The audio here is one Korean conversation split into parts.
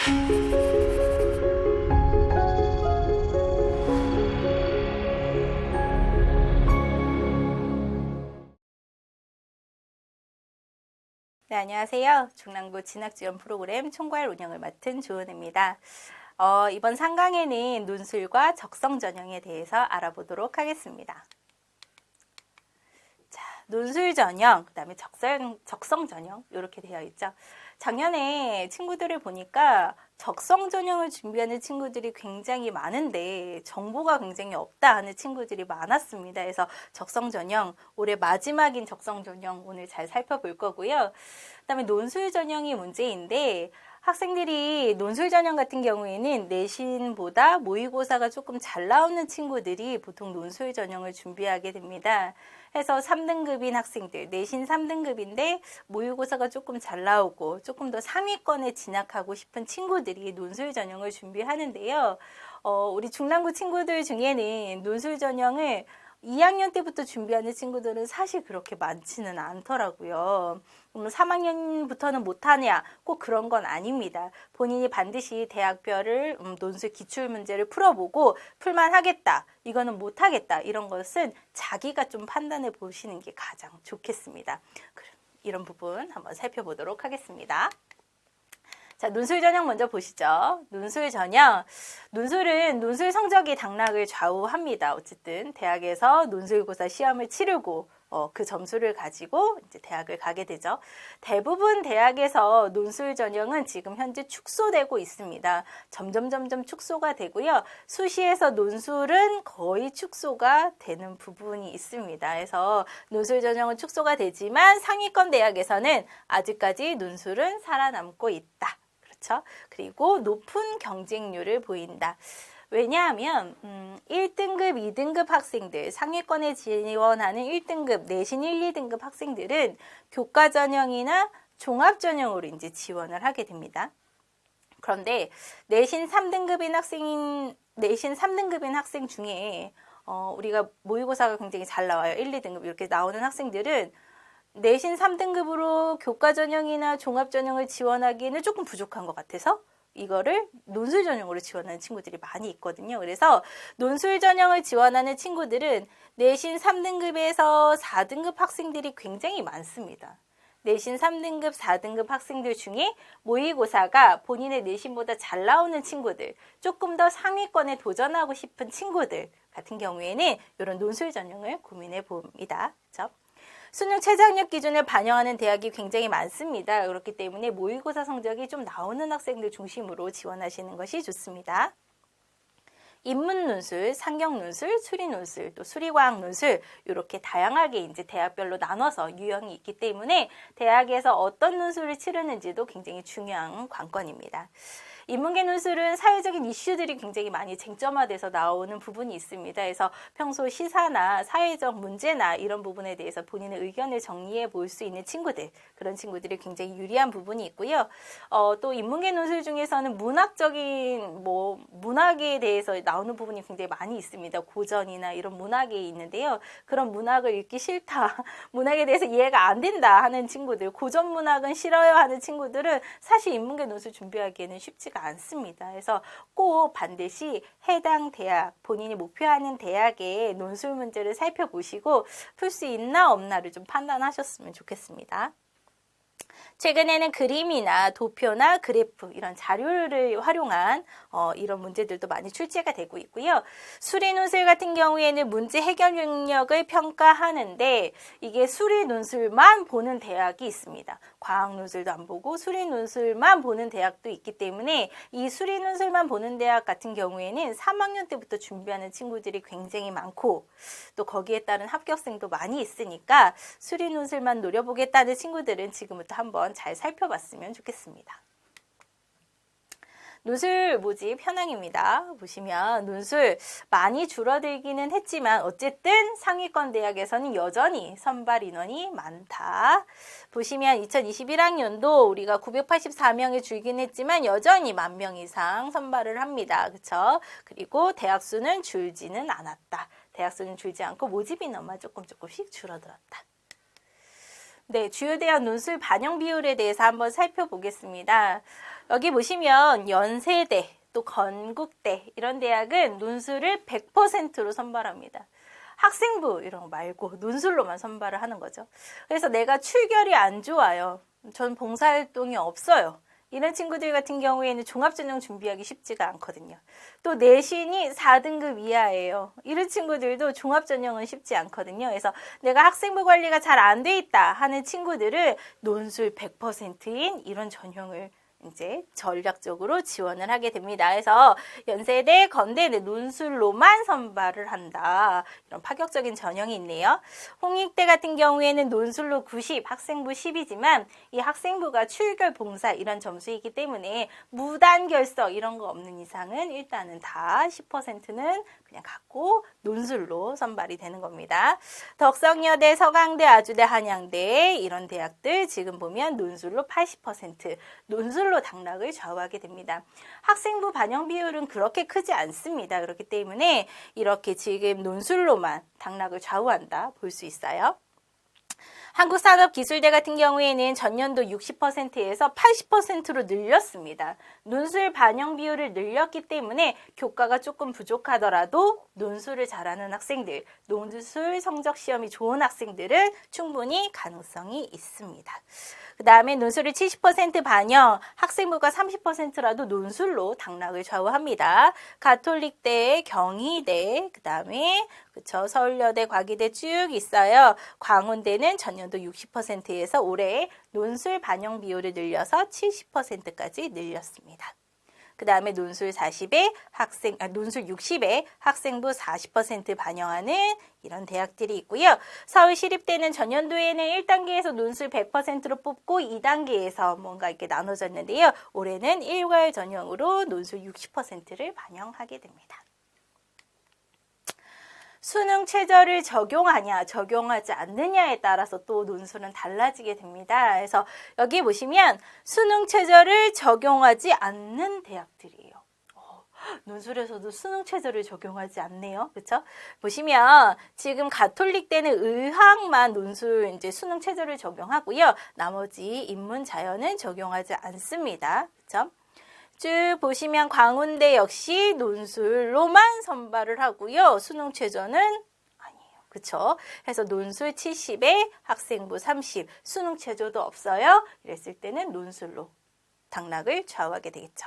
네, 안녕하세요. 중랑구 진학지원 프로그램 총괄 운영을 맡은 조은혜입니다. 이번 상강에는 논술과 적성 전형에 대해서 알아보도록 하겠습니다. 자, 논술 전형, 그 다음에 적성 전형 이렇게 되어 있죠. 작년에 친구들을 보니까 적성 전형을 준비하는 친구들이 굉장히 많은데 정보가 굉장히 없다 하는 친구들이 많았습니다. 그래서 적성 전형, 올해 마지막인 적성 전형 오늘 잘 살펴볼 거고요. 그다음에 논술 전형이 문제인데 학생들이 논술 전형 같은 경우에는 내신보다 모의고사가 조금 잘 나오는 친구들이 보통 논술 전형을 준비하게 됩니다. 해서 3등급인 학생들, 내신 3등급인데 모의고사가 조금 잘 나오고 조금 더 상위권에 진학하고 싶은 친구들이 논술 전형을 준비하는데요. 우리 중랑구 친구들 중에는 논술 전형을 2학년 때부터 준비하는 친구들은 사실 그렇게 많지는 않더라고요. 3학년부터는 못하냐? 꼭 그런 건 아닙니다. 본인이 반드시 대학별을 논술 기출문제를 풀어보고 풀만 하겠다. 이거는 못하겠다. 이런 것은 자기가 좀 판단해 보시는 게 가장 좋겠습니다. 이런 부분 한번 살펴보도록 하겠습니다. 자, 논술 전형 먼저 보시죠. 논술 전형. 논술은 논술 성적이 당락을 좌우합니다. 어쨌든 대학에서 논술고사 시험을 치르고 그 점수를 가지고 이제 대학을 가게 되죠. 대부분 대학에서 논술 전형은 지금 현재 축소되고 있습니다. 점점 축소가 되고요. 수시에서 논술은 거의 축소가 되는 부분이 있습니다. 그래서 논술 전형은 축소가 되지만 상위권 대학에서는 아직까지 논술은 살아남고 있다. 그렇죠? 그리고 높은 경쟁률을 보인다. 왜냐하면 1등급, 2등급 학생들, 상위권에 지원하는 1등급, 내신 1, 2등급 학생들은 교과 전형이나 종합 전형으로 이제 지원을 하게 됩니다. 그런데 내신 3등급인 학생 중에 우리가 모의고사가 굉장히 잘 나와요. 1, 2등급 이렇게 나오는 학생들은 내신 3등급으로 교과 전형이나 종합 전형을 지원하기에는 조금 부족한 것 같아서 이거를 논술 전형으로 지원하는 친구들이 많이 있거든요. 그래서 논술 전형을 지원하는 친구들은 내신 3등급에서 4등급 학생들이 굉장히 많습니다. 내신 3등급, 4등급 학생들 중에 모의고사가 본인의 내신보다 잘 나오는 친구들, 조금 더 상위권에 도전하고 싶은 친구들 같은 경우에는 이런 논술 전형을 고민해 봅니다. 그렇죠? 수능 최저학력 기준을 반영하는 대학이 굉장히 많습니다. 그렇기 때문에 모의고사 성적이 좀 나오는 학생들 중심으로 지원하시는 것이 좋습니다. 인문논술, 상경논술, 수리논술, 또 수리과학논술 이렇게 다양하게 이제 대학별로 나눠서 유형이 있기 때문에 대학에서 어떤 논술을 치르는지도 굉장히 중요한 관건입니다. 인문계 논술은 사회적인 이슈들이 굉장히 많이 쟁점화돼서 나오는 부분이 있습니다. 그래서 평소 시사나 사회적 문제나 이런 부분에 대해서 본인의 의견을 정리해 볼 수 있는 친구들, 그런 친구들이 굉장히 유리한 부분이 있고요. 또 인문계 논술 중에서는 문학적인 문학에 대해서 나오는 부분이 굉장히 많이 있습니다. 고전이나 이런 문학이 있는데요. 그런 문학을 읽기 싫다, 문학에 대해서 이해가 안 된다 하는 친구들, 고전 문학은 싫어요 하는 친구들은 사실 인문계 논술 준비하기에는 쉽지가 않습니다. 그래서 꼭 반드시 해당 대학, 본인이 목표하는 대학의 논술 문제를 살펴보시고 풀 수 있나 없나를 좀 판단하셨으면 좋겠습니다. 최근에는 그림이나 도표나 그래프 이런 자료를 활용한 이런 문제들도 많이 출제가 되고 있고요. 수리논술 같은 경우에는 문제 해결 능력을 평가하는데 이게 수리논술만 보는 대학이 있습니다. 과학논술도 안 보고 수리논술만 보는 대학도 있기 때문에 이 수리논술만 보는 대학 같은 경우에는 3학년 때부터 준비하는 친구들이 굉장히 많고 또 거기에 따른 합격생도 많이 있으니까 수리논술만 노려보겠다는 친구들은 지금부터 한번 잘 살펴봤으면 좋겠습니다. 논술 모집 현황입니다. 보시면 논술 많이 줄어들기는 했지만 어쨌든 상위권 대학에서는 여전히 선발 인원이 많다. 보시면 2021학년도 우리가 984명이 줄긴 했지만 여전히 10,000명 이상 선발을 합니다. 그렇죠? 그리고 대학 수는 줄지는 않았다. 대학 수는 줄지 않고 모집 인원만 조금씩 줄어들었다. 네, 주요 대학 논술 반영 비율에 대해서 한번 살펴보겠습니다. 여기 보시면 연세대, 또 건국대 이런 대학은 논술을 100%로 선발합니다. 학생부 이런 거 말고 논술로만 선발을 하는 거죠. 그래서 내가 출결이 안 좋아요. 전 봉사활동이 없어요. 이런 친구들 같은 경우에는 종합전형 준비하기 쉽지가 않거든요. 또 내신이 4등급 이하예요. 이런 친구들도 종합전형은 쉽지 않거든요. 그래서 내가 학생부 관리가 잘 안 돼 있다 하는 친구들은 논술 100%인 이런 전형을 이제 전략적으로 지원을 하게 됩니다. 그래서 연세대, 건대는 논술로만 선발을 한다. 이런 파격적인 전형이 있네요. 홍익대 같은 경우에는 논술로 90, 학생부 10이지만 이 학생부가 출결 봉사 이런 점수이기 때문에 무단 결석 이런 거 없는 이상은 일단은 다 10%는 그냥 갖고 논술로 선발이 되는 겁니다. 덕성여대, 서강대, 아주대, 한양대 이런 대학들 지금 보면 논술로 80%, 논술로 당락을 좌우하게 됩니다. 학생부 반영 비율은 그렇게 크지 않습니다. 그렇기 때문에 이렇게 지금 논술로만 당락을 좌우한다 볼 수 있어요. 한국산업기술대 같은 경우에는 전년도 60%에서 80%로 늘렸습니다. 논술 반영 비율을 늘렸기 때문에 교과가 조금 부족하더라도 논술을 잘하는 학생들, 논술 성적 시험이 좋은 학생들은 충분히 가능성이 있습니다. 그 다음에 논술을 70% 반영, 학생부가 30%라도 논술로 당락을 좌우합니다. 가톨릭대, 경희대, 그 다음에 그쵸, 서울여대, 과기대 쭉 있어요. 광운대는 전년도 60%에서 올해 논술 반영 비율을 늘려서 70%까지 늘렸습니다. 그 다음에 논술 40에 논술 60에 학생부 40% 반영하는 이런 대학들이 있고요. 서울시립대는 전년도에는 1단계에서 논술 100%로 뽑고 2단계에서 뭔가 이렇게 나눠졌는데요. 올해는 일괄 전형으로 논술 60%를 반영하게 됩니다. 수능 최저를 적용하냐, 적용하지 않느냐에 따라서 또 논술은 달라지게 됩니다. 그래서 여기 보시면 수능 최저를 적용하지 않는 대학들이에요. 논술에서도 수능 최저를 적용하지 않네요. 그렇죠? 보시면 지금 가톨릭대는 의학만 논술 이제 수능 최저를 적용하고요. 나머지 인문 자연은 적용하지 않습니다. 그렇죠? 쭉 보시면 광운대 역시 논술로만 선발을 하고요. 수능 최저는 아니에요. 그쵸? 해서 논술 70에 학생부 30, 수능 최저도 없어요. 이랬을 때는 논술로 당락을 좌우하게 되겠죠.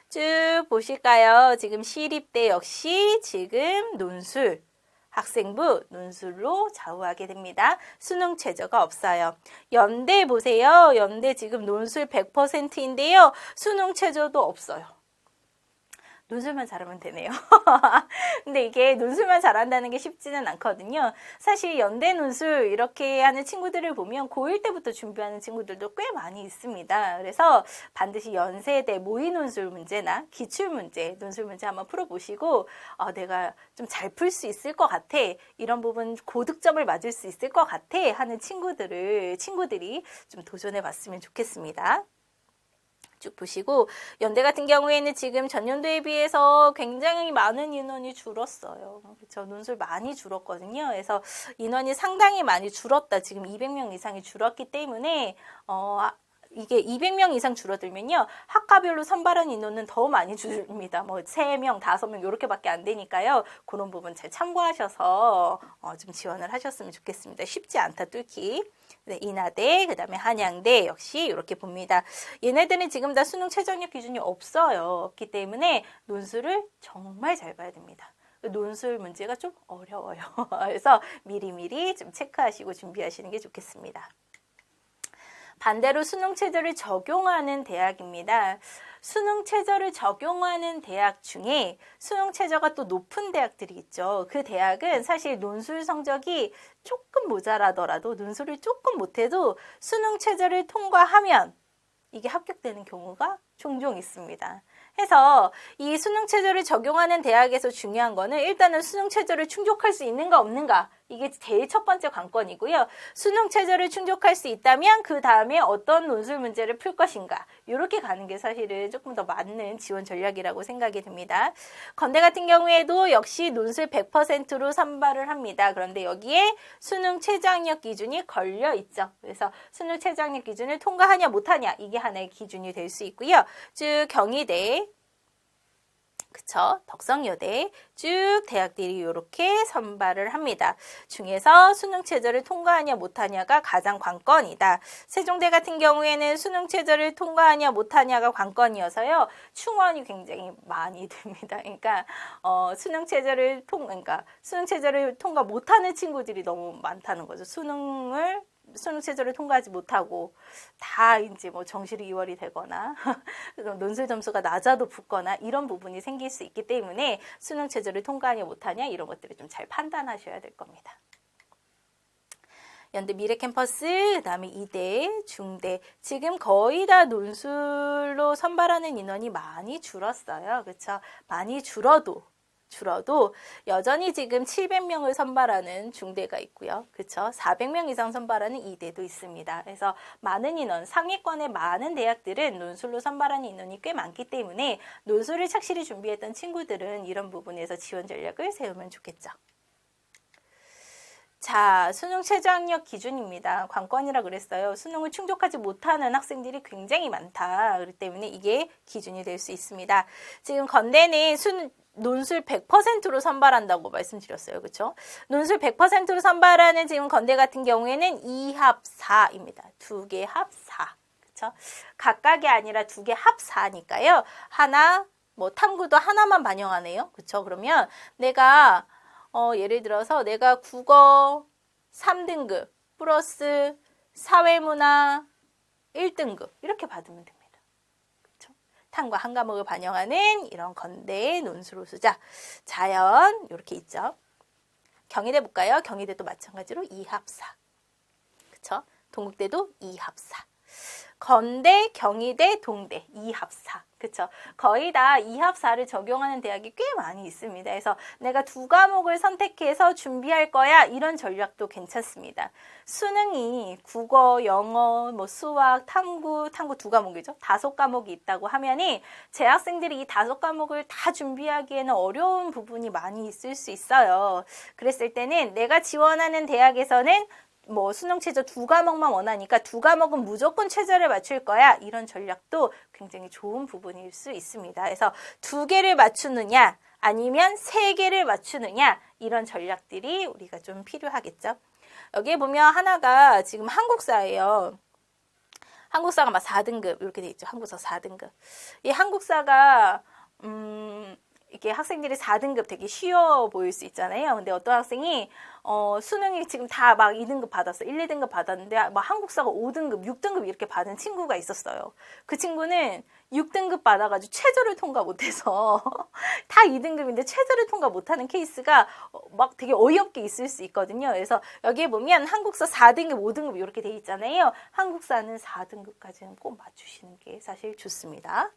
쭉 보실까요? 지금 시립대 역시 지금 논술, 학생부 논술로 좌우하게 됩니다. 수능 최저가 없어요. 연대 보세요. 연대 지금 논술 100%인데요. 수능 최저도 없어요. 논술만 잘하면 되네요. 근데 이게 논술만 잘한다는 게 쉽지는 않거든요. 사실 연대 논술 이렇게 하는 친구들을 보면 고1 때부터 준비하는 친구들도 꽤 많이 있습니다. 그래서 반드시 연세대 모의 논술 문제나 기출 문제, 논술 문제 한번 풀어보시고 내가 좀 잘 풀 수 있을 것 같아. 이런 부분 고득점을 맞을 수 있을 것 같아 하는 친구들이 좀 도전해 봤으면 좋겠습니다. 쭉 보시고 연대 같은 경우에는 지금 전년도에 비해서 굉장히 많은 인원이 줄었어요. 그렇죠? 논술 많이 줄었거든요. 그래서 인원이 상당히 많이 줄었다. 지금 200명 이상이 줄었기 때문에 이게 200명 이상 줄어들면요. 학과별로 선발한 인원은 더 많이 줄입니다. 뭐 3명, 5명 이렇게밖에 안 되니까요. 그런 부분 잘 참고하셔서 좀 지원을 하셨으면 좋겠습니다. 쉽지 않다 뚫기. 네, 인하대, 그 다음에 한양대 역시 이렇게 봅니다. 얘네들은 지금 다 수능 최저학력 기준이 없어요. 없기 때문에 논술을 정말 잘 봐야 됩니다. 논술 문제가 좀 어려워요. 그래서 미리미리 좀 체크하시고 준비하시는 게 좋겠습니다. 반대로 수능 최저를 적용하는 대학입니다. 수능 최저를 적용하는 대학 중에 수능 최저가 또 높은 대학들이 있죠. 그 대학은 사실 논술 성적이 조금 모자라더라도 논술을 조금 못해도 수능 최저를 통과하면 이게 합격되는 경우가 종종 있습니다. 해서 이 수능 체제를 적용하는 대학에서 중요한 거는 일단은 수능 체제를 충족할 수 있는가 없는가, 이게 제일 첫 번째 관건이고요. 수능 체제를 충족할 수 있다면 그 다음에 어떤 논술 문제를 풀 것인가, 이렇게 가는 게 사실은 조금 더 맞는 지원 전략이라고 생각이 듭니다. 건대 같은 경우에도 역시 논술 100%로 선발을 합니다. 그런데 여기에 수능 최저학력 기준이 걸려 있죠. 그래서 수능 최저학력 기준을 통과하냐 못하냐, 이게 하나의 기준이 될 수 있고요. 즉 경희대, 그쵸? 덕성여대 쭉 대학들이 이렇게 선발을 합니다. 중에서 수능 최저를 통과하냐 못하냐가 가장 관건이다. 세종대 같은 경우에는 수능 최저를 통과하냐 못하냐가 관건이어서요. 충원이 굉장히 많이 됩니다. 그러니까 수능 최저를 통과 못하는 친구들이 너무 많다는 거죠. 수능 체제를 통과하지 못하고 다 이제 뭐 정시를 2월이 되거나 논술 점수가 낮아도 붙거나 이런 부분이 생길 수 있기 때문에 수능 체제를 통과하냐 못하냐 이런 것들을 좀 잘 판단하셔야 될 겁니다. 연대 미래캠퍼스, 그다음에 이대, 중대, 지금 거의 다 논술로 선발하는 인원이 많이 줄었어요. 그렇죠? 많이 줄어도 여전히 지금 700명을 선발하는 중대가 있고요. 그렇죠? 400명 이상 선발하는 이대도 있습니다. 그래서 많은 인원, 상위권의 많은 대학들은 논술로 선발하는 인원이 꽤 많기 때문에 논술을 착실히 준비했던 친구들은 이런 부분에서 지원 전략을 세우면 좋겠죠. 자, 수능 최저학력 기준입니다. 관건이라 그랬어요. 수능을 충족하지 못하는 학생들이 굉장히 많다. 그렇기 때문에 이게 기준이 될 수 있습니다. 지금 건대는 논술 100%로 선발한다고 말씀드렸어요. 그렇죠? 논술 100%로 선발하는 지금 건대 같은 경우에는 2합 4입니다. 두 개 합 4. 그렇죠? 각각이 아니라 두 개 합 4니까요. 하나, 뭐 탐구도 하나만 반영하네요. 그렇죠? 그러면 내가 예를 들어서 내가 국어 3등급 플러스 사회문화 1등급 이렇게 받으면 됩니다. 탐구 한 과목을 반영하는 이런 건대의 논술 우수자. 자연 이렇게 있죠. 경희대 볼까요? 경희대도 마찬가지로 2합4. 그쵸? 동국대도 2합4. 건대, 경희대, 동대 2합4. 그쵸? 거의 다 2합4를 적용하는 대학이 꽤 많이 있습니다. 그래서 내가 두 과목을 선택해서 준비할 거야, 이런 전략도 괜찮습니다. 수능이 국어, 영어, 뭐 수학, 탐구 두 과목이죠. 5과목이 있다고 하면이 재학생들이 이 5과목을 다 준비하기에는 어려운 부분이 많이 있을 수 있어요. 그랬을 때는 내가 지원하는 대학에서는 뭐 수능 최저 2과목만 원하니까 2과목은 무조건 최저를 맞출 거야, 이런 전략도 굉장히 좋은 부분일 수 있습니다. 그래서 2개를 맞추느냐 아니면 3개를 맞추느냐, 이런 전략들이 우리가 좀 필요하겠죠. 여기에 보면 하나가 지금 한국사예요. 한국사가 막 4등급 이렇게 돼 있죠. 한국사 4등급. 이 한국사가 이게 학생들이 4등급 되게 쉬워 보일 수 있잖아요. 근데 어떤 학생이 수능이 지금 다 막 2등급 받았어. 1, 2등급 받았는데 막 한국사가 5등급, 6등급 이렇게 받은 친구가 있었어요. 그 친구는 6등급 받아가지고 최저를 통과 못해서 다 2등급인데 최저를 통과 못하는 케이스가 막 되게 어이없게 있을 수 있거든요. 그래서 여기에 보면 한국사 4등급, 5등급 이렇게 돼 있잖아요. 한국사는 4등급까지는 꼭 맞추시는 게 사실 좋습니다.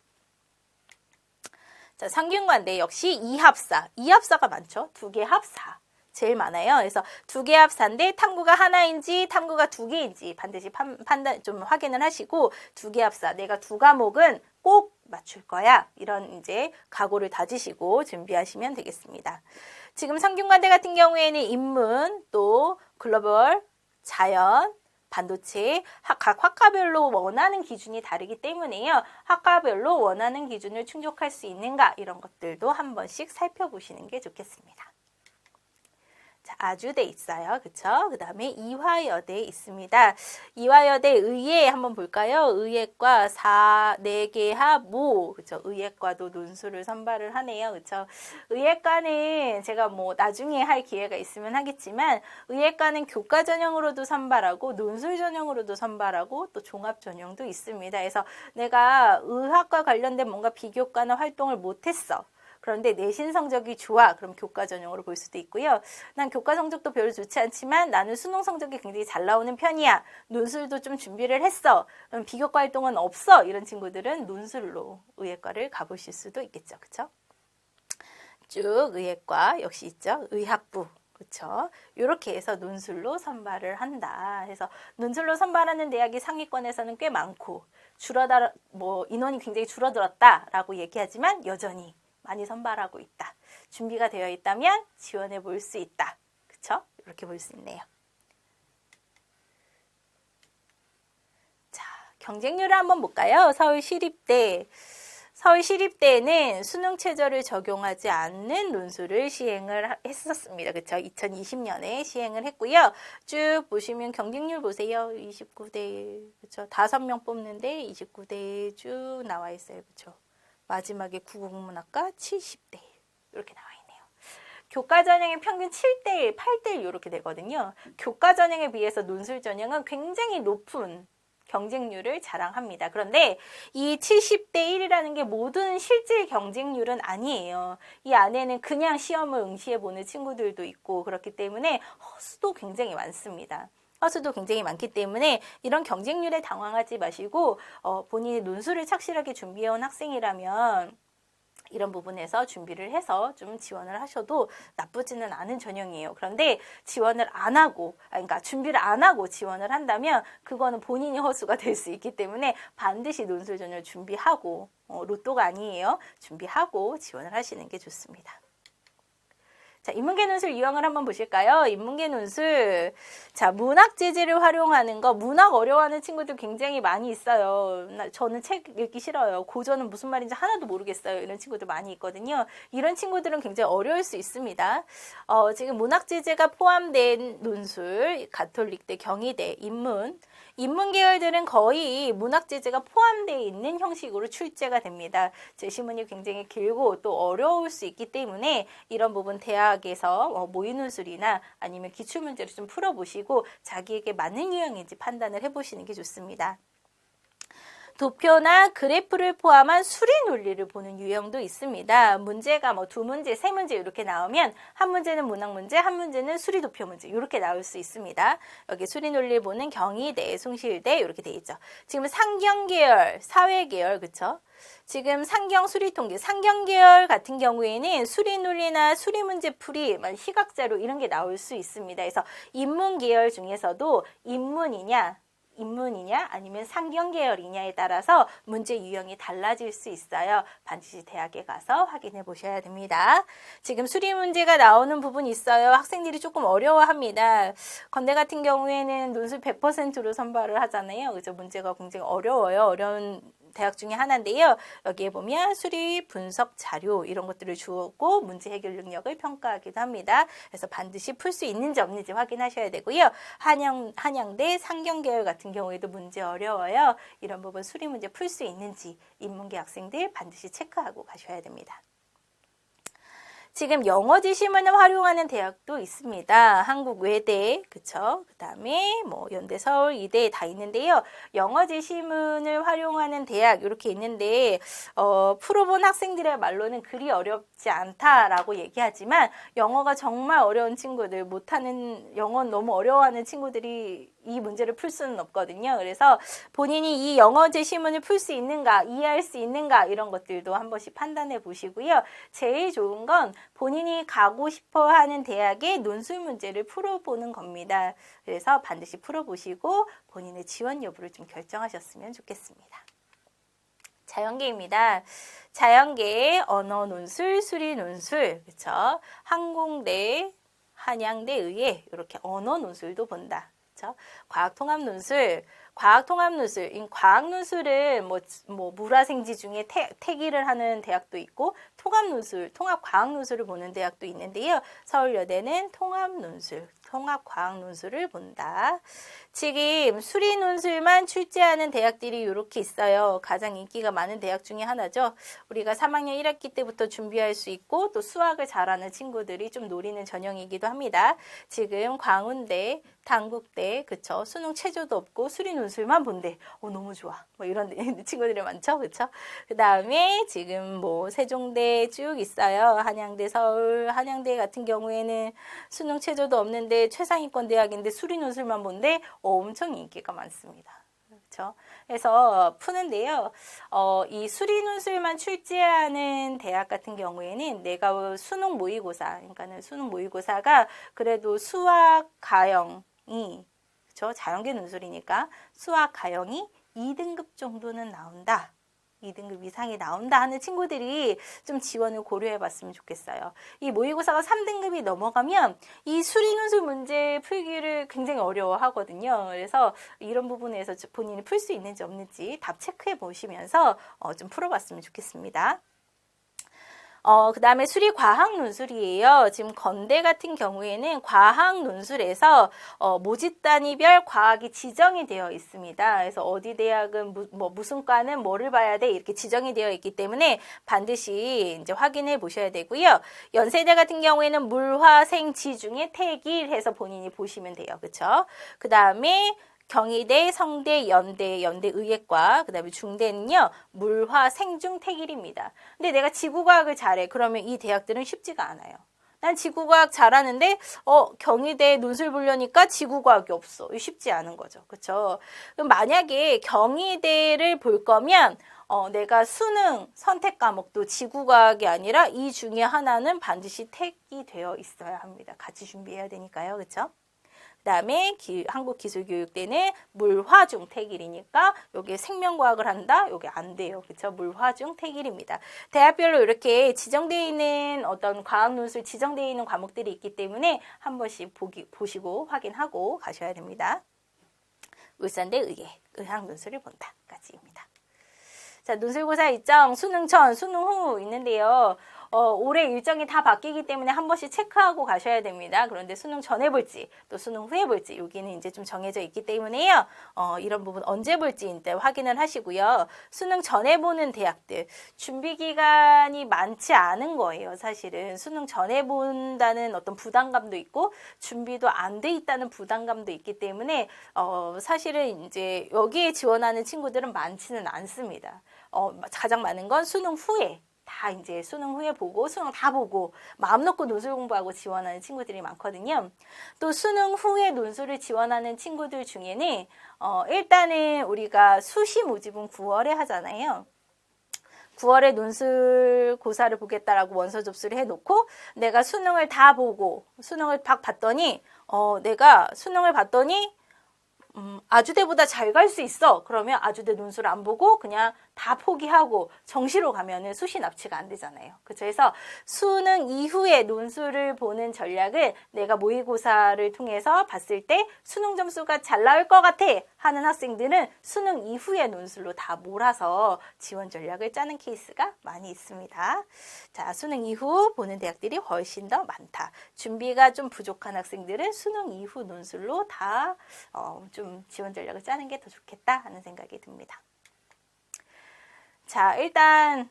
자, 상균관대 역시 2합4. 2합4가 많죠. 2개 합4. 제일 많아요. 그래서 2개 합4인데 탐구가 하나인지 탐구가 2개인지 반드시 판단 좀 확인을 하시고 2개 합4. 내가 2과목은 꼭 맞출 거야. 이런 이제 각오를 다지시고 준비하시면 되겠습니다. 지금 상균관대 같은 경우에는 인문, 또 글로벌, 자연, 반도체, 각 학과별로 원하는 기준이 다르기 때문에요. 학과별로 원하는 기준을 충족할 수 있는가, 이런 것들도 한 번씩 살펴보시는 게 좋겠습니다. 자, 아주대 있어요. 그쵸? 그 다음에 이화여대 있습니다. 이화여대 의예 한번 볼까요? 의예과 4개 합 5. 그쵸? 의예과도 논술을 선발을 하네요. 그쵸? 의예과는 제가 뭐 나중에 할 기회가 있으면 하겠지만, 의예과는 교과 전형으로도 선발하고, 논술 전형으로도 선발하고, 또 종합 전형도 있습니다. 그래서 내가 의학과 관련된 뭔가 비교과나 활동을 못했어. 그런데 내신 성적이 좋아. 그럼 교과 전형으로 볼 수도 있고요. 난 교과 성적도 별로 좋지 않지만 나는 수능 성적이 굉장히 잘 나오는 편이야. 논술도 좀 준비를 했어. 그럼 비교과 활동은 없어. 이런 친구들은 논술로 의예과를 가보실 수도 있겠죠. 그쵸? 쭉 의예과 역시 있죠. 의학부. 그렇죠. 이렇게 해서 논술로 선발을 한다. 그래서 논술로 선발하는 대학이 상위권에서는 꽤 많고 인원이 굉장히 줄어들었다라고 얘기하지만 여전히 많이 선발하고 있다. 준비가 되어 있다면 지원해 볼 수 있다. 그렇죠? 이렇게 볼 수 있네요. 자, 경쟁률을 한번 볼까요? 서울시립대에는 수능 최저를 적용하지 않는 논술을 시행을 했었습니다. 그렇죠? 2020년에 시행을 했고요. 쭉 보시면 경쟁률 보세요. 29대 1. 그렇죠? 5명 뽑는데 29대 1 쭉 나와 있어요. 그렇죠? 마지막에 국어국문학과 70대 1. 이렇게 나와 있네요. 교과 전형의 평균 7대 1, 8대 1 이렇게 되거든요. 교과 전형에 비해서 논술 전형은 굉장히 높은 경쟁률을 자랑합니다. 그런데 이 70대 1이라는 게 모든 실질 경쟁률은 아니에요. 이 안에는 그냥 시험을 응시해보는 친구들도 있고 그렇기 때문에 허수도 굉장히 많습니다. 허수도 굉장히 많기 때문에 이런 경쟁률에 당황하지 마시고 본인이 논술을 착실하게 준비해온 학생이라면 이런 부분에서 준비를 해서 좀 지원을 하셔도 나쁘지는 않은 전형이에요. 그런데 지원을 안 하고, 그러니까 준비를 안 하고 지원을 한다면 그거는 본인이 허수가 될 수 있기 때문에 반드시 논술 전형을 준비하고, 로또가 아니에요. 준비하고 지원을 하시는 게 좋습니다. 자, 인문계 논술 유형을 한번 보실까요? 인문계 논술. 자, 문학 재질을 활용하는 거, 문학 어려워하는 친구들 굉장히 많이 있어요. 저는 책 읽기 싫어요. 고전은 무슨 말인지 하나도 모르겠어요. 이런 친구들 많이 있거든요. 이런 친구들은 굉장히 어려울 수 있습니다. 지금 문학 재질가 포함된 논술, 가톨릭대, 경희대, 인문 계열들은 거의 문학 재질가 포함되어 있는 형식으로 출제가 됩니다. 제시문이 굉장히 길고 또 어려울 수 있기 때문에 이런 부분 대학에서 모의 논술이나 아니면 기출문제를 좀 풀어보시고 자기에게 맞는 유형인지 판단을 해보시는 게 좋습니다. 도표나 그래프를 포함한 수리 논리를 보는 유형도 있습니다. 문제가 2문제, 3문제 이렇게 나오면 한 문제는 문학 문제, 한 문제는 수리 도표 문제 이렇게 나올 수 있습니다. 여기 수리 논리를 보는 경희대, 숭실대 이렇게 돼 있죠. 지금 상경 계열, 사회 계열 그렇죠? 지금 상경 수리 통계, 상경 계열 같은 경우에는 수리 논리나 수리 문제 풀이, 시각 자료 이런 게 나올 수 있습니다. 그래서 인문 계열 중에서도 인문이냐 아니면 상경 계열이냐에 따라서 문제 유형이 달라질 수 있어요. 반드시 대학에 가서 확인해 보셔야 됩니다. 지금 수리 문제가 나오는 부분이 있어요. 학생들이 조금 어려워합니다. 건대 같은 경우에는 논술 100%로 선발을 하잖아요. 그죠? 문제가 굉장히 어려워요. 어려운 대학 중에 하나인데요. 여기에 보면 수리 분석 자료 이런 것들을 주었고 문제 해결 능력을 평가하기도 합니다. 그래서 반드시 풀 수 있는지 없는지 확인하셔야 되고요. 한양대 상경계열 같은 경우에도 문제 어려워요. 이런 부분 수리 문제 풀 수 있는지 인문계 학생들 반드시 체크하고 가셔야 됩니다. 지금 영어 지시문을 활용하는 대학도 있습니다. 한국 외대, 그쵸? 그 다음에 연대 서울, 이대 다 있는데요. 영어 지시문을 활용하는 대학 이렇게 있는데 풀어본 학생들의 말로는 그리 어렵지 않다라고 얘기하지만 영어가 정말 어려운 친구들, 영어 너무 어려워하는 친구들이 이 문제를 풀 수는 없거든요. 그래서 본인이 이 영어 지시문을 풀 수 있는가, 이해할 수 있는가 이런 것들도 한 번씩 판단해 보시고요. 제일 좋은 건 본인이 가고 싶어 하는 대학의 논술 문제를 풀어보는 겁니다. 그래서 반드시 풀어보시고 본인의 지원 여부를 좀 결정하셨으면 좋겠습니다. 자연계입니다. 자연계 언어 논술, 수리 논술, 그렇죠? 항공대, 한양대, 의예 이렇게 언어 논술도 본다. 그렇죠? 과학통합 논술, 과학논술은 물화생지 중에 태기를 하는 대학도 있고 통합과학논술을 보는 대학도 있는데요. 서울여대는 통합과학논술을 본다. 지금 수리논술만 출제하는 대학들이 이렇게 있어요. 가장 인기가 많은 대학 중에 하나죠. 우리가 3학년 1학기 때부터 준비할 수 있고 또 수학을 잘하는 친구들이 좀 노리는 전형이기도 합니다. 지금 광운대, 단국대, 그쵸? 수능 체조도 없고 수리논술 논술만 본대. 너무 좋아. 뭐 이런 친구들이 많죠. 그렇죠? 그다음에 지금 뭐 세종대 쭉 있어요. 한양대, 서울, 한양대 같은 경우에는 수능 최저도 없는데 최상위권 대학인데 수리 논술만 본대. 엄청 인기가 많습니다. 그렇죠? 그래서 푸는데요. 이 수리 논술만 출제하는 대학 같은 경우에는 내가 수능 모의고사, 그러니까는 수능 모의고사가 그래도 수학 가형이, 그렇죠? 자연계 논술이니까 수학 가형이 2등급 정도는 나온다. 2등급 이상이 나온다 하는 친구들이 좀 지원을 고려해 봤으면 좋겠어요. 이 모의고사가 3등급이 넘어가면 이 수리논술 문제 풀기를 굉장히 어려워하거든요. 그래서 이런 부분에서 본인이 풀 수 있는지 없는지 답 체크해 보시면서 좀 풀어봤으면 좋겠습니다. 그 다음에 수리 과학 논술이에요. 지금 건대 같은 경우에는 과학 논술에서 모집 단위별 과학이 지정이 되어 있습니다. 그래서 어디 대학은 무슨 과는 뭐를 봐야 돼 이렇게 지정이 되어 있기 때문에 반드시 이제 확인해 보셔야 되고요. 연세대 같은 경우에는 물화 생지 중에 택일 해서 본인이 보시면 돼요. 그렇죠? 그 다음에 경희대, 성대, 연대 의예과, 그 다음에 중대는요, 물화, 생중, 택일입니다. 근데 내가 지구과학을 잘해. 그러면 이 대학들은 쉽지가 않아요. 난 지구과학 잘하는데, 경희대 논술 보려니까 지구과학이 없어. 쉽지 않은 거죠. 그쵸? 그럼 만약에 경희대를 볼 거면, 내가 수능 선택 과목도 지구과학이 아니라 이 중에 하나는 반드시 택이 되어 있어야 합니다. 같이 준비해야 되니까요. 그쵸? 그 다음에 한국기술교육대는 물화중 택일이니까 여기 생명과학을 한다? 여기 안 돼요. 그렇죠? 물화중 택일입니다. 대학별로 이렇게 지정되어 있는 어떤 과학 논술 지정되어 있는 과목들이 있기 때문에 한 번씩 보시고 확인하고 가셔야 됩니다. 울산대 의학 논술을 본다까지입니다. 자, 논술고사 일정 수능 전, 수능 후 있는데요. 올해 일정이 다 바뀌기 때문에 한 번씩 체크하고 가셔야 됩니다. 그런데 수능 전에 볼지 또 수능 후에 볼지 여기는 이제 좀 정해져 있기 때문에요. 이런 부분 언제 볼지 이제 확인을 하시고요. 수능 전에 보는 대학들 준비 기간이 많지 않은 거예요. 사실은 수능 전에 본다는 어떤 부담감도 있고 준비도 안 돼 있다는 부담감도 있기 때문에 사실은 이제 여기에 지원하는 친구들은 많지는 않습니다. 가장 많은 건 수능 후에 다 이제 수능 후에 보고 수능 다 보고 마음 놓고 논술 공부하고 지원하는 친구들이 많거든요. 또 수능 후에 논술을 지원하는 친구들 중에는 일단은 우리가 수시 모집은 9월에 하잖아요. 9월에 논술고사를 보겠다라고 원서 접수를 해놓고 내가 수능을 다 보고 수능을 딱 봤더니 내가 수능을 봤더니 아주대보다 잘 갈 수 있어. 그러면 아주대 논술 안 보고 그냥 다 포기하고 정시로 가면은 수시 납치가 안 되잖아요. 그렇죠? 그래서 수능 이후에 논술을 보는 전략을 내가 모의고사를 통해서 봤을 때 수능 점수가 잘 나올 것 같아 하는 학생들은 수능 이후에 논술로 다 몰아서 지원 전략을 짜는 케이스가 많이 있습니다. 자, 수능 이후 보는 대학들이 훨씬 더 많다. 준비가 좀 부족한 학생들은 수능 이후 논술로 다 좀 지원 전략을 짜는 게 더 좋겠다 하는 생각이 듭니다. 자, 일단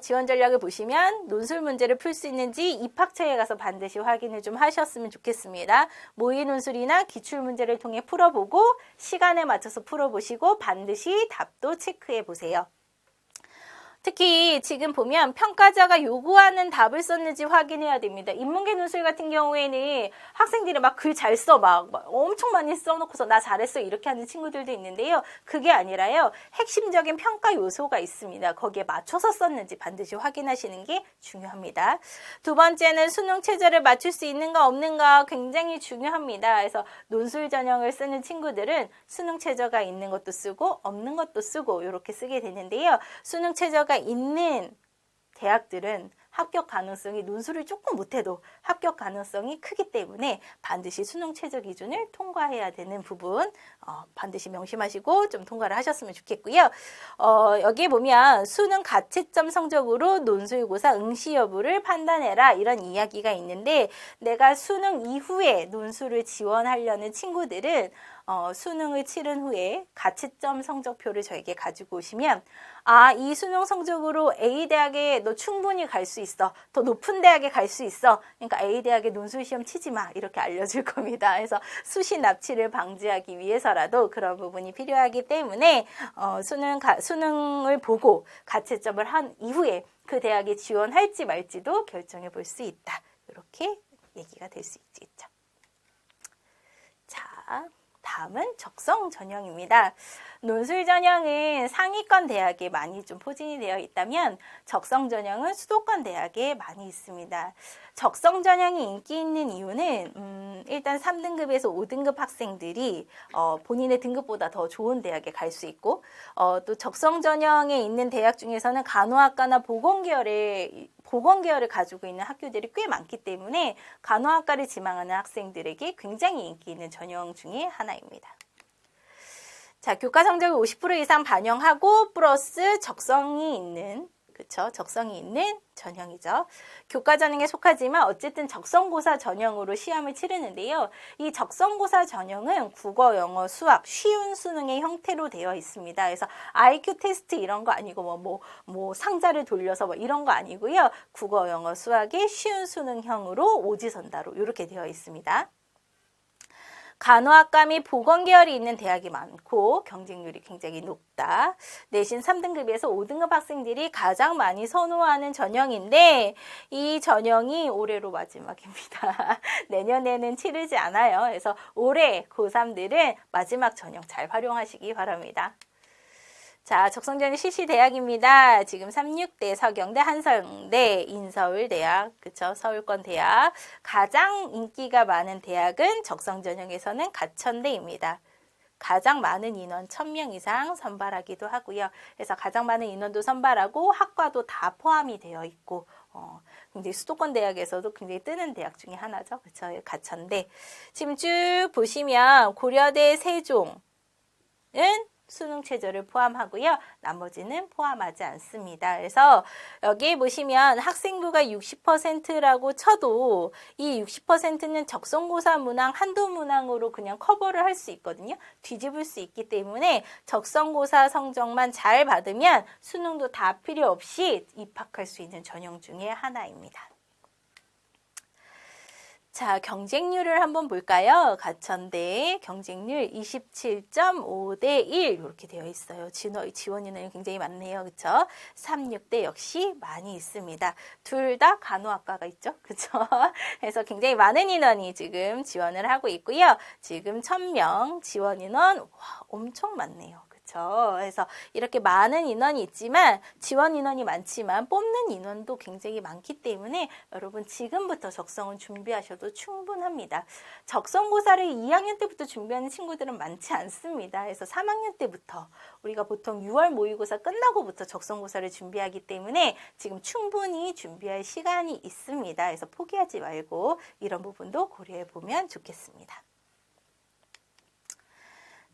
지원 전략을 보시면 논술 문제를 풀 수 있는지 입학처에 가서 반드시 확인을 좀 하셨으면 좋겠습니다. 모의 논술이나 기출 문제를 통해 풀어보고 시간에 맞춰서 풀어보시고 반드시 답도 체크해 보세요. 특히 지금 보면 평가자가 요구하는 답을 썼는지 확인해야 됩니다. 인문계 논술 같은 경우에는 학생들이 막 글 잘 써, 막 엄청 많이 써놓고서 나 잘했어 이렇게 하는 친구들도 있는데요. 그게 아니라요. 핵심적인 평가 요소가 있습니다. 거기에 맞춰서 썼는지 반드시 확인하시는 게 중요합니다. 두 번째는 수능 최저를 맞출 수 있는가 없는가 굉장히 중요합니다. 그래서 논술 전형을 쓰는 친구들은 수능 최저가 있는 것도 쓰고 없는 것도 쓰고 이렇게 쓰게 되는데요. 수능 최저가 있는 대학들은 합격 가능성이 논술을 조금 못해도 합격 가능성이 크기 때문에 반드시 수능 최저 기준을 통과해야 되는 부분 반드시 명심하시고 좀 통과를 하셨으면 좋겠고요. 여기에 보면 수능 가채점 성적으로 논술고사 응시 여부를 판단해라 이런 이야기가 있는데 내가 수능 이후에 논술을 지원하려는 친구들은 수능을 치른 후에 가채점 성적표를 저에게 가지고 오시면 이 수능 성적으로 A대학에 너 충분히 갈 수 있어. 더 높은 대학에 갈 수 있어. 그러니까 A대학에 논술시험 치지 마. 이렇게 알려줄 겁니다. 그래서 수시 납치를 방지하기 위해서라도 그런 부분이 필요하기 때문에 수능을 보고 가채점을 한 이후에 그 대학에 지원할지 말지도 결정해 볼 수 있다. 이렇게 얘기가 될 수 있겠죠. 자, 다음은 적성 전형입니다. 논술 전형은 상위권 대학에 많이 좀 포진이 되어 있다면 적성 전형은 수도권 대학에 많이 있습니다. 적성 전형이 인기 있는 이유는 일단 3등급에서 5등급 학생들이 본인의 등급보다 더 좋은 대학에 갈 수 있고 또 적성 전형에 있는 대학 중에서는 간호학과나 보건계열을 가지고 있는 학교들이 꽤 많기 때문에 간호학과를 지망하는 학생들에게 굉장히 인기 있는 전형 중에 하나입니다. 자, 교과 성적을 50% 이상 반영하고 플러스 적성이 있는 전형이죠. 교과 전형에 속하지만 어쨌든 적성고사 전형으로 시험을 치르는데요. 이 적성고사 전형은 국어, 영어, 수학, 쉬운 수능의 형태로 되어 있습니다. 그래서 IQ 테스트 이런 거 아니고 뭐 상자를 돌려서 이런 거 아니고요. 국어, 영어, 수학의 쉬운 수능형으로 오지선다로 이렇게 되어 있습니다. 간호학과 및 보건계열이 있는 대학이 많고 경쟁률이 굉장히 높다. 내신 3등급에서 5등급 학생들이 가장 많이 선호하는 전형인데 이 전형이 올해로 마지막입니다. 내년에는 치르지 않아요. 그래서 올해 고3들은 마지막 전형 잘 활용하시기 바랍니다. 자, 적성전형 실시대학입니다. 지금 36대, 서경대, 한성대, 인서울대학, 그쵸? 서울권 대학. 가장 인기가 많은 대학은 적성전형에서는 가천대입니다. 가장 많은 인원 1000명 이상 선발하기도 하고요. 그래서 가장 많은 인원도 선발하고 학과도 다 포함이 되어 있고 굉장히 수도권 대학에서도 굉장히 뜨는 대학 중에 하나죠. 그쵸? 가천대. 지금 쭉 보시면 고려대, 세종은 수능 최저를 포함하고요. 나머지는 포함하지 않습니다. 그래서 여기 보시면 학생부가 60%라고 쳐도 이 60%는 적성고사 문항 한두 문항으로 그냥 커버를 할 수 있거든요. 뒤집을 수 있기 때문에 적성고사 성적만 잘 받으면 수능도 다 필요 없이 입학할 수 있는 전형 중에 하나입니다. 자, 경쟁률을 한번 볼까요? 가천대 경쟁률 27.5대 1 이렇게 되어 있어요. 지원 인원이 굉장히 많네요. 그렇죠? 36대 역시 많이 있습니다. 둘 다 간호학과가 있죠. 그렇죠? 그래서 굉장히 많은 인원이 지금 지원을 하고 있고요. 지금 1000명 지원 인원 엄청 많네요. 그래서 이렇게 많은 인원이 있지만 지원 인원이 많지만 뽑는 인원도 굉장히 많기 때문에 여러분 지금부터 적성은 준비하셔도 충분합니다. 적성고사를 2학년 때부터 준비하는 친구들은 많지 않습니다. 그래서 3학년 때부터 우리가 보통 6월 모의고사 끝나고부터 적성고사를 준비하기 때문에 지금 충분히 준비할 시간이 있습니다. 그래서 포기하지 말고 이런 부분도 고려해 보면 좋겠습니다.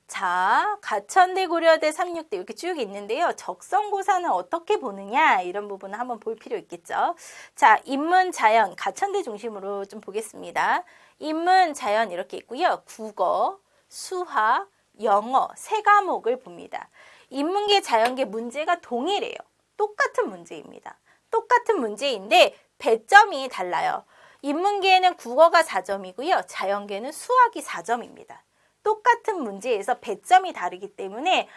자, 가천대, 고려대, 36대 이렇게 쭉 있는데요. 적성고사는 어떻게 보느냐 이런 부분을 한번 볼 필요 있겠죠. 자, 인문, 자연, 가천대 중심으로 좀 보겠습니다. 인문, 자연 이렇게 있고요. 국어, 수학, 영어 세 과목을 봅니다. 인문계, 자연계 문제가 동일해요. 똑같은 문제입니다. 똑같은 문제인데 배점이 달라요. 인문계에는 국어가 4점이고요. 자연계는 수학이 4점입니다. 똑같은 문제에서 배점이 다르기 때문에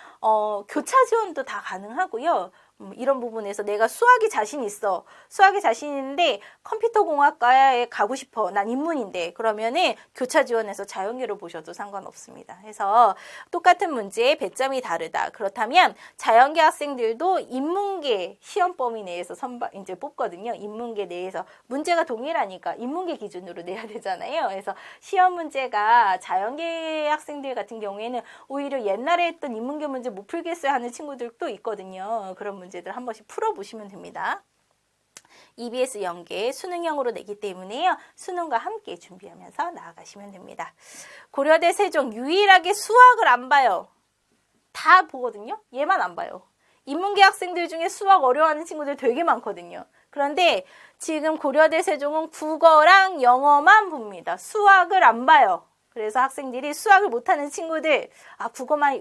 교차 지원도 다 가능하고요. 이런 부분에서 내가 수학이 자신 있어. 수학이 자신 있는데 컴퓨터공학과에 가고 싶어. 난 인문인데. 그러면은 교차 지원해서 자연계로 보셔도 상관없습니다. 그래서 똑같은 문제에 배점이 다르다. 그렇다면 자연계 학생들도 인문계 시험 범위 내에서 이제 뽑거든요. 인문계 내에서 문제가 동일하니까 인문계 기준으로 내야 되잖아요. 그래서 시험 문제가 자연계 학생들 같은 경우에는 오히려 옛날에 했던 인문계 문제 못 풀겠어요 하는 친구들도 있거든요. 그런 문제들 한 번씩 풀어보시면 됩니다. EBS 연계 수능형으로 내기 때문에요. 수능과 함께 준비하면서 나아가시면 됩니다. 고려대, 세종 유일하게 수학을 안 봐요. 다 보거든요. 얘만 안 봐요. 인문계 학생들 중에 수학 어려워하는 친구들 되게 많거든요. 그런데 지금 고려대, 세종은 국어랑 영어만 봅니다. 수학을 안 봐요. 그래서 학생들이 수학을 못하는 친구들,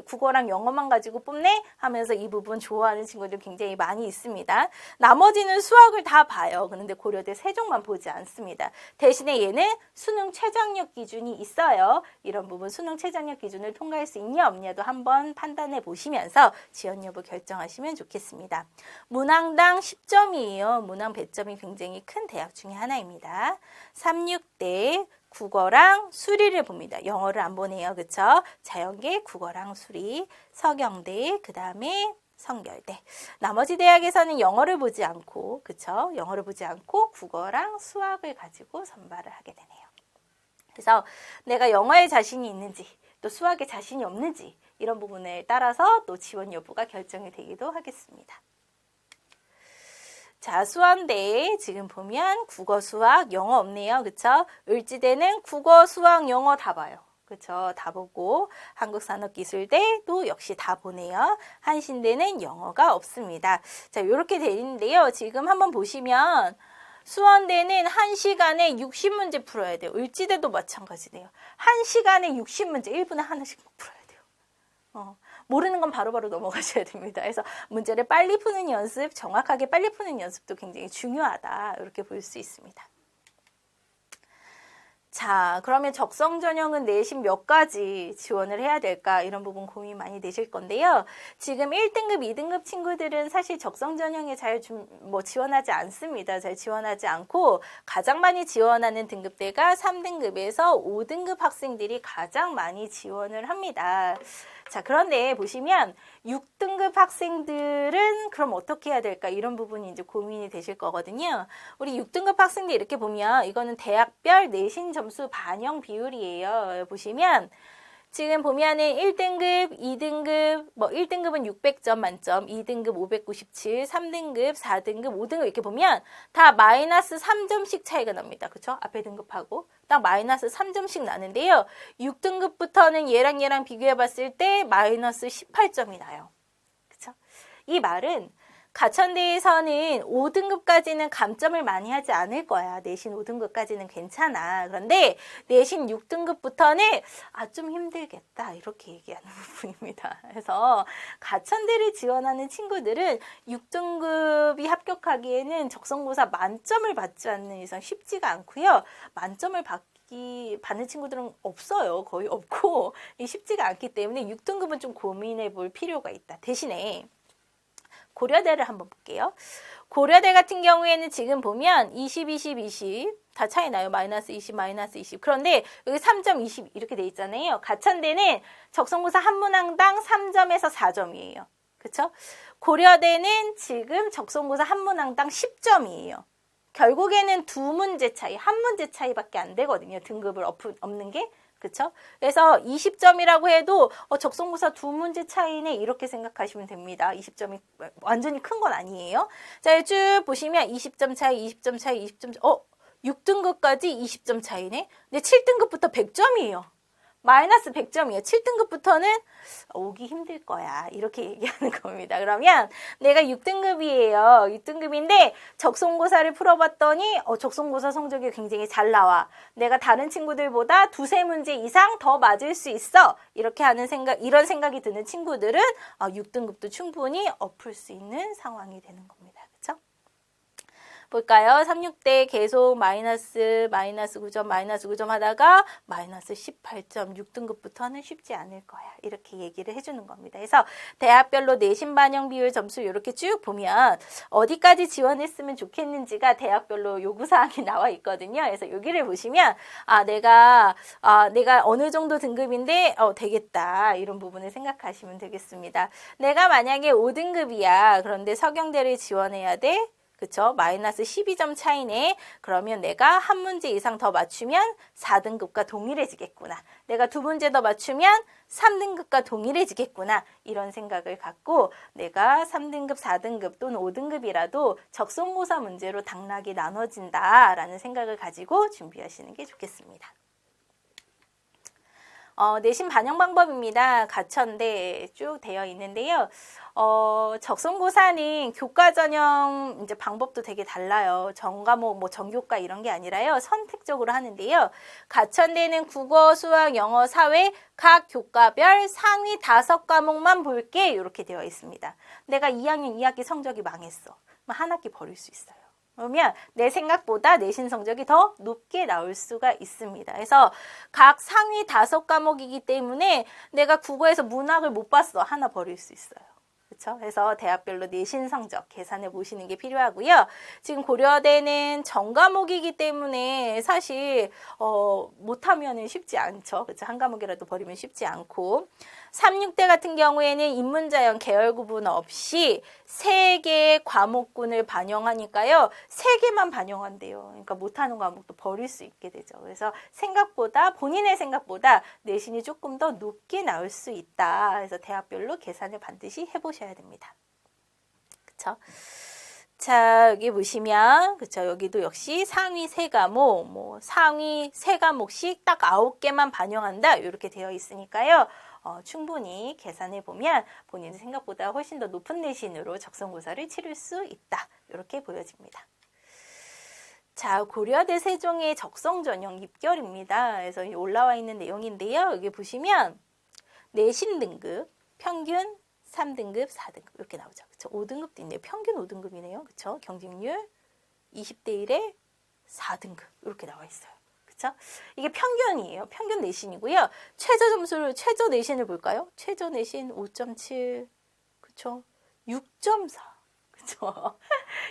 국어랑 영어만 가지고 뽑네 하면서 이 부분 좋아하는 친구들 굉장히 많이 있습니다. 나머지는 수학을 다 봐요. 그런데 고려대 세종만 보지 않습니다. 대신에 얘는 수능 최저학력 기준이 있어요. 이런 부분 수능 최저학력 기준을 통과할 수 있냐 없냐도 한번 판단해 보시면서 지원 여부 결정하시면 좋겠습니다. 문항당 10점이에요. 문항 배점이 굉장히 큰 대학 중에 하나입니다. 36대 국어랑 수리를 봅니다. 영어를 안 보네요. 그쵸? 자연계, 국어랑 수리, 서경대, 그 다음에 성결대. 나머지 대학에서는 영어를 보지 않고, 그쵸? 영어를 보지 않고 국어랑 수학을 가지고 선발을 하게 되네요. 그래서 내가 영어에 자신이 있는지, 또 수학에 자신이 없는지, 이런 부분에 따라서 또 지원 여부가 결정이 되기도 하겠습니다. 자, 수원대 지금 보면 국어, 수학, 영어 없네요. 그쵸? 을지대는 국어, 수학, 영어 다 봐요. 그쵸? 다 보고 한국산업기술대도 역시 다 보네요. 한신대는 영어가 없습니다. 자, 이렇게 돼 있는데요. 지금 한번 보시면 수원대는 1시간에 60문제 풀어야 돼요. 을지대도 마찬가지네요. 1시간에 60문제, 1분에 하나씩 풀어야 돼요. 모르는 건 바로바로 넘어가셔야 됩니다. 그래서 문제를 빨리 푸는 연습, 정확하게 빨리 푸는 연습도 굉장히 중요하다. 이렇게 볼 수 있습니다. 자, 그러면 적성 전형은 내신 몇 가지 지원을 해야 될까? 이런 부분 고민 많이 되실 건데요. 지금 1등급, 2등급 친구들은 사실 적성 전형에 잘 지원하지 않습니다. 잘 지원하지 않고 가장 많이 지원하는 등급대가 3등급에서 5등급 학생들이 가장 많이 지원을 합니다. 자, 그런데 보시면 6등급 학생들은 그럼 어떻게 해야 될까? 이런 부분이 이제 고민이 되실 거거든요. 우리 6등급 학생들 이렇게 보면 이거는 대학별 내신 점수 반영 비율이에요. 보시면 지금 보면은 1등급, 2등급, 1등급은 600점 만점, 2등급 597, 3등급, 4등급, 5등급 이렇게 보면 다 마이너스 3점씩 차이가 납니다. 그쵸? 앞에 등급하고 딱 마이너스 3점씩 나는데요. 6등급부터는 얘랑 비교해 봤을 때 마이너스 18점이 나요. 그쵸? 이 말은 가천대에서는 5등급까지는 감점을 많이 하지 않을 거야. 내신 5등급까지는 괜찮아. 그런데 내신 6등급부터는 좀 힘들겠다. 이렇게 얘기하는 부분입니다. 그래서 가천대를 지원하는 친구들은 6등급이 합격하기에는 적성고사 만점을 받지 않는 이상 쉽지가 않고요. 만점을 받는 친구들은 없어요. 거의 없고 쉽지가 않기 때문에 6등급은 좀 고민해 볼 필요가 있다. 대신에 고려대를 한번 볼게요. 고려대 같은 경우에는 지금 보면 20, 20, 20 다 차이 나요. 마이너스 20, 마이너스 20. 그런데 여기 3점 20 이렇게 돼 있잖아요. 가천대는 적성고사 한 문항당 3점에서 4점이에요. 그렇죠? 고려대는 지금 적성고사 한 문항당 10점이에요. 결국에는 두 문제 차이, 한 문제 차이밖에 안 되거든요. 등급을 없는 게. 그쵸? 그래서 20점이라고 해도 적성고사 두 문제 차이네 이렇게 생각하시면 됩니다. 20점이 완전히 큰 건 아니에요. 자, 쭉 보시면 20점 차이, 20점 차이, 20점 차이, 6등급까지 20점 차이네. 근데 7등급부터 100점이에요. 마이너스 100점이에요. 7등급부터는 오기 힘들 거야. 이렇게 얘기하는 겁니다. 그러면 내가 6등급이에요. 6등급인데 적성고사를 풀어봤더니 적성고사 성적이 굉장히 잘 나와. 내가 다른 친구들보다 두세 문제 이상 더 맞을 수 있어. 이렇게 하는 이런 생각이 드는 친구들은 6등급도 충분히 엎을 수 있는 상황이 되는 겁니다. 그렇죠? 볼까요? 36대 계속 마이너스 9점 하다가 마이너스 18점 6등급부터는 쉽지 않을 거야. 이렇게 얘기를 해주는 겁니다. 그래서 대학별로 내신 반영 비율 점수 이렇게 쭉 보면 어디까지 지원했으면 좋겠는지가 대학별로 요구사항이 나와 있거든요. 그래서 여기를 보시면 내가 어느 정도 등급인데 되겠다. 이런 부분을 생각하시면 되겠습니다. 내가 만약에 5등급이야. 그런데 서경대를 지원해야 돼. 그쵸? 마이너스 12점 차이네. 그러면 내가 한 문제 이상 더 맞추면 4등급과 동일해지겠구나. 내가 두 문제 더 맞추면 3등급과 동일해지겠구나. 이런 생각을 갖고 내가 3등급, 4등급 또는 5등급이라도 적성고사 문제로 당락이 나눠진다라는 생각을 가지고 준비하시는 게 좋겠습니다. 내신 반영 방법입니다. 가천대 쭉 되어 있는데요. 적성고사는 교과 전형 이제 방법도 되게 달라요. 전과목, 뭐 전교과 이런 게 아니라요. 선택적으로 하는데요. 가천대는 국어, 수학, 영어, 사회 각 교과별 상위 5과목만 볼게 이렇게 되어 있습니다. 내가 2학년 2학기 성적이 망했어. 그럼 한 학기 버릴 수 있어요. 그러면 내 생각보다 내신 성적이 더 높게 나올 수가 있습니다. 그래서 각 상위 5과목이기 때문에 내가 국어에서 문학을 못 봤어. 하나 버릴 수 있어요. 그렇죠? 그래서 대학별로 내신 성적 계산해 보시는 게 필요하고요. 지금 고려대는 전과목이기 때문에 사실 못하면은 쉽지 않죠. 그렇죠? 한 과목이라도 버리면 쉽지 않고 3, 6대 같은 경우에는 인문자형 계열 구분 없이 3개의 과목군을 반영하니까요. 3개만 반영한대요. 그러니까 못하는 과목도 버릴 수 있게 되죠. 그래서 생각보다 본인의 생각보다 내신이 조금 더 높게 나올 수 있다. 그래서 대학별로 계산을 반드시 해보셔야 됩니다. 그렇죠? 자, 여기 보시면, 그쵸. 여기도 역시 상위 3과목, 뭐, 상위 3과목씩 딱 9개만 반영한다. 이렇게 되어 있으니까요. 충분히 계산해 보면 본인의 생각보다 훨씬 더 높은 내신으로 적성고사를 치를 수 있다. 이렇게 보여집니다. 자, 고려대 세종의 적성전형 입결입니다. 그래서 올라와 있는 내용인데요. 여기 보시면 내신 등급, 평균 3등급, 4등급 이렇게 나오죠. 그쵸? 5등급도 있네요. 평균 5등급이네요. 그쵸? 경쟁률 20대 1에 4등급 이렇게 나와 있어요. 그쵸? 이게 평균이에요. 평균 내신이고요. 최저 내신을 볼까요? 최저 내신 5.7, 그쵸? 6.4, 그쵸?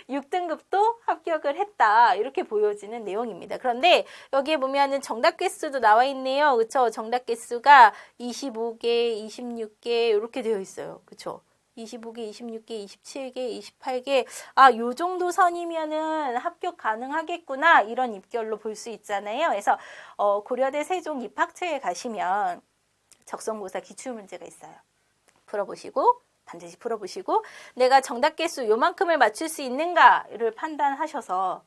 6등급도 합격을 했다. 이렇게 보여지는 내용입니다. 그런데 여기에 보면은 정답 개수도 나와 있네요. 그쵸? 정답 개수가 25개, 26개 이렇게 되어 있어요. 그쵸? 25개, 26개, 27개, 28개. 아, 요 정도 선이면은 합격 가능하겠구나. 이런 입결로 볼 수 있잖아요. 그래서 고려대 세종 입학처에 가시면 적성고사 기출문제가 있어요. 풀어보시고 반드시 풀어보시고 내가 정답 개수 요만큼을 맞출 수 있는가를 판단하셔서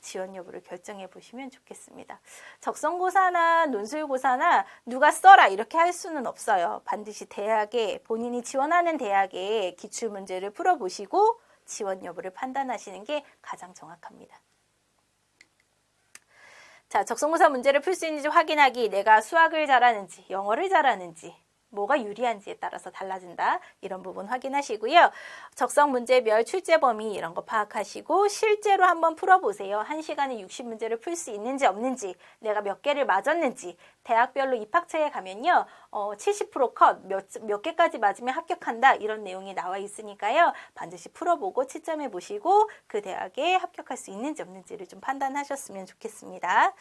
지원 여부를 결정해 보시면 좋겠습니다. 적성고사나 논술고사나 누가 써라 이렇게 할 수는 없어요. 반드시 대학에 본인이 지원하는 대학에 기출문제를 풀어보시고 지원 여부를 판단하시는 게 가장 정확합니다. 자, 적성고사 문제를 풀 수 있는지 확인하기, 내가 수학을 잘하는지 영어를 잘하는지 뭐가 유리한지에 따라서 달라진다. 이런 부분 확인하시고요. 적성 문제별 출제 범위 이런 거 파악하시고 실제로 한번 풀어보세요. 1시간에 60문제를 풀 수 있는지 없는지, 내가 몇 개를 맞았는지. 대학별로 입학처에 가면요. 70% 컷, 몇 개까지 맞으면 합격한다. 이런 내용이 나와 있으니까요. 반드시 풀어보고 채점해 보시고 그 대학에 합격할 수 있는지 없는지를 좀 판단하셨으면 좋겠습니다.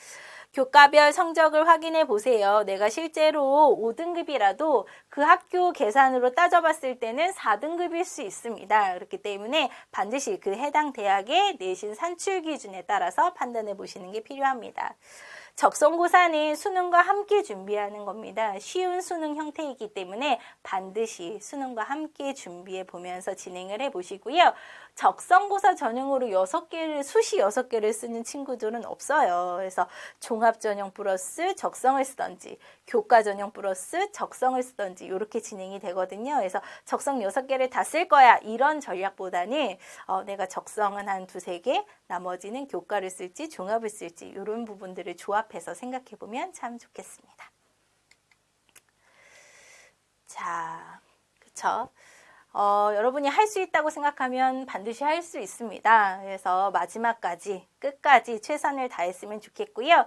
교과별 성적을 확인해 보세요. 내가 실제로 5등급이라도 그 학교 계산으로 따져봤을 때는 4등급일 수 있습니다. 그렇기 때문에 반드시 그 해당 대학의 내신 산출 기준에 따라서 판단해 보시는 게 필요합니다. 적성고사는 수능과 함께 준비하는 겁니다. 쉬운 수능 형태이기 때문에 반드시 수능과 함께 준비해 보면서 진행을 해 보시고요. 적성고사 전형으로 6개를, 수시 6개를 쓰는 친구들은 없어요. 그래서 종합전형 플러스 적성을 쓰던지, 교과전형 플러스 적성을 쓰던지 이렇게 진행이 되거든요. 그래서 적성 6개를 다 쓸 거야. 이런 전략보다는 내가 적성은 한 2-3개, 나머지는 교과를 쓸지 종합을 쓸지 이런 부분들을 조합해서 생각해 보면 참 좋겠습니다. 자, 그쵸? 여러분이 할 수 있다고 생각하면 반드시 할 수 있습니다. 그래서 마지막까지 끝까지 최선을 다했으면 좋겠고요.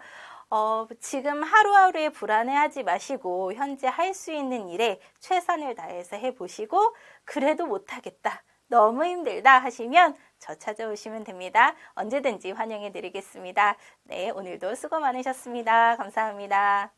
지금 하루하루에 불안해하지 마시고 현재 할 수 있는 일에 최선을 다해서 해보시고 그래도 못하겠다, 너무 힘들다 하시면 저 찾아오시면 됩니다. 언제든지 환영해 드리겠습니다. 네, 오늘도 수고 많으셨습니다. 감사합니다.